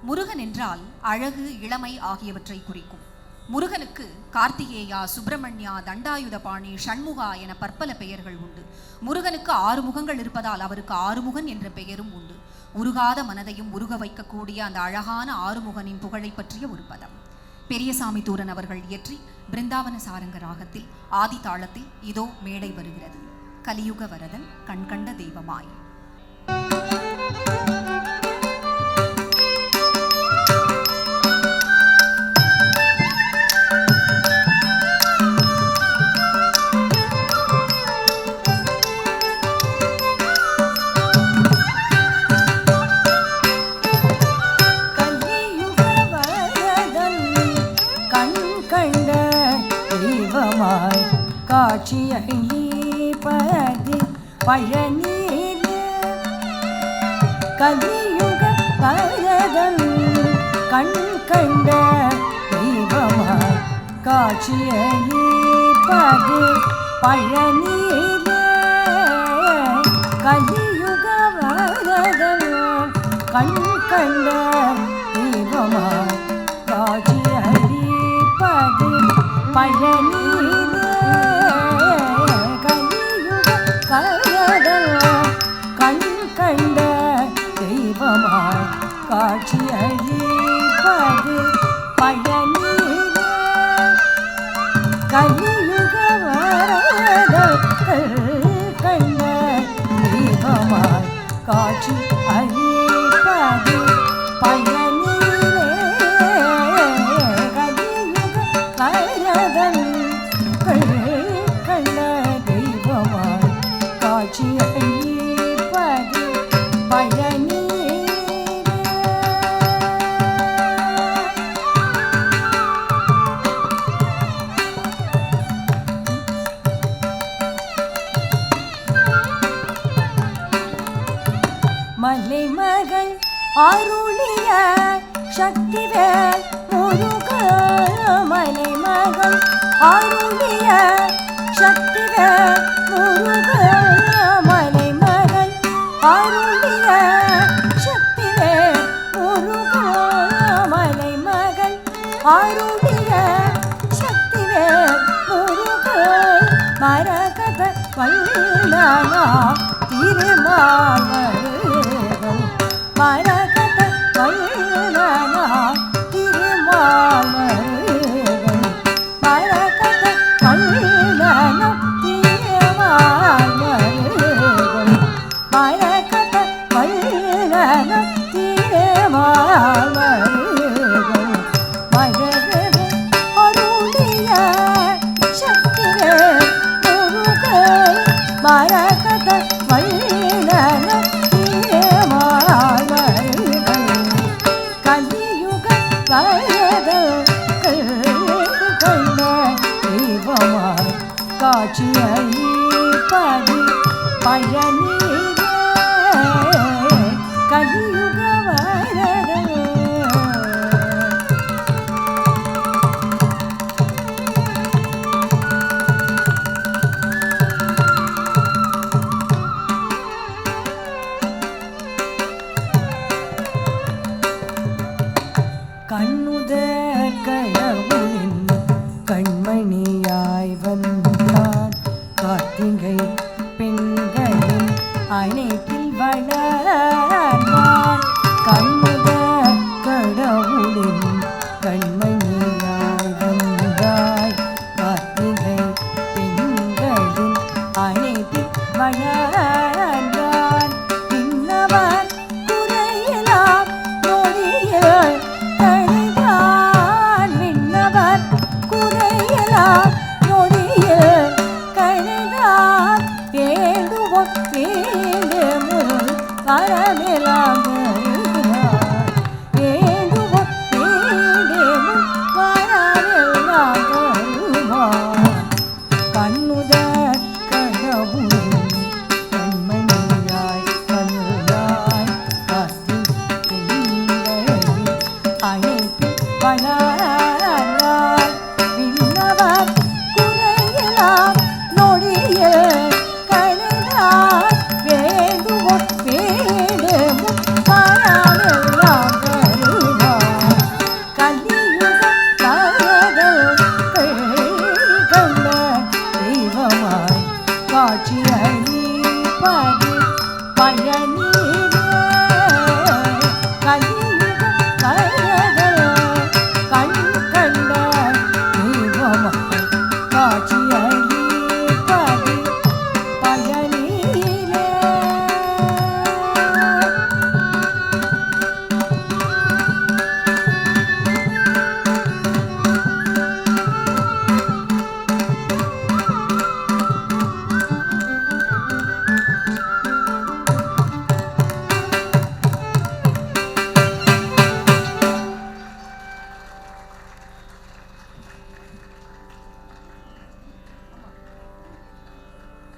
முருகன் என்றால் அழகு, இளமை ஆகியவற்றை குறிக்கும். முருகனுக்கு கார்த்திகேயா, சுப்பிரமணியா, தண்டாயுதபாணி, ஷண்முகா என பற்பல பெயர்கள் உண்டு. முருகனுக்கு 6 முகங்கள் இருப்பதால் அவருக்கு ஆறுமுகன் என்ற பெயரும் உண்டு. உருகாத மனதையும் உருக வைக்கக்கூடிய அந்த அழகான ஆறுமுகனின் புகழை பற்றிய ஒரு பதம். பெரியசாமி தூரன் அவர்கள் இயற்றி பிருந்தாவன சாரங்க ராகத்தில் ஆதி தாளத்தில் இதோ மேடை வருகிறது. கலியுக வரதன் கண்கண்ட தெய்வமாய். காட்சியளிப்பது பழனியிலே கலியுக வரதன் கண் கண்ட தெய்வமாய் காட்சியளிப்பது பழனியிலே கலியுக வரதன் கண் கண்ட தெய்வமாய் காட்சியளிப்பது பழனியிலே கண் கண்ட தெய்வமாய் காட்சியளிப்பது பழனியிலே கலியுக வரதன் கண்ட தெய்வமாய் காட்சி அளிப்பது பழனியிலே கலியுக வரதன் கண்ட தெய்வமாய் காட்சி அளிப்பது பழனியிலே. மலைமகள் அருளிய சக்திவேல் முருகன் மலைமகள் அருளிய சக்திவேல் முருகன் மலைமகள் அருளிய சக்திவேல் முருகன் மலைமகள் அருளிய சக்திவேல் முருகன் மரகத வல்லனா திருமால் மருகன் மரகத வல்லனா திருமால் மருகன் மரகத வல்லனா திருமால் மருகன் மரகத வல்லனா திருமால் மருகன் மரகத அருளிய சக்திவேல் முருகன் மரகத வல்லனா திருமால் மருகன் கலியுக வரதன் கண்ட தெய்வமாய் காட்சி அளிப்பது பழனியிலே கலியுக வரதன். கண்ணுதற் கடவுளின் கண்ம